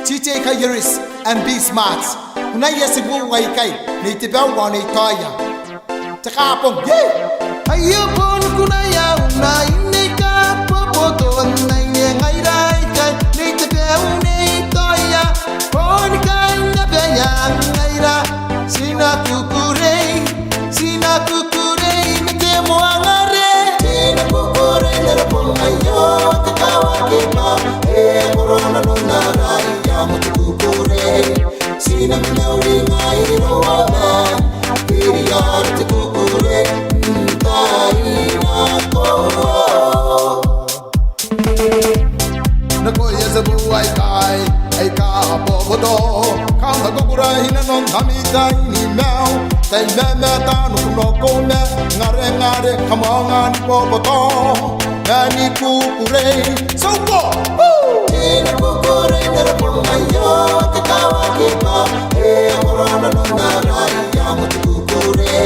TJ Kayiris and Be Smart. Una yesibu waikai, nitiba wane toya. Takapong, yeah! Ayupon kunaya unay nika popoto nay ngay kai nitiba unay toya. Ponikai na bayang ngayra sina kukure mete moangare. Sina kukure nera pongayo takawa kema corona nuna raya mutukure. Sina mnauri ngai roama piriyar tukure ntai ko. Nakoya sabu ai ka bodo. Kama kukura hina non tamita ini mau. Tay me ta no kome ngare kamanga ni bodo. Nani kukure so what? Sina kukure nera pongayo takawa kema corona nuna raya mutukure.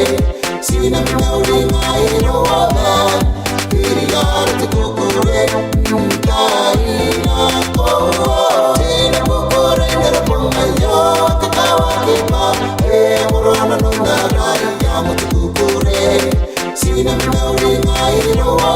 Sina mnauri ngai roama piriyar tukure ntai ko. Sina kukure nera pongayo takawa kema corona nuna raya mutukure. Sina mnauri ngai roama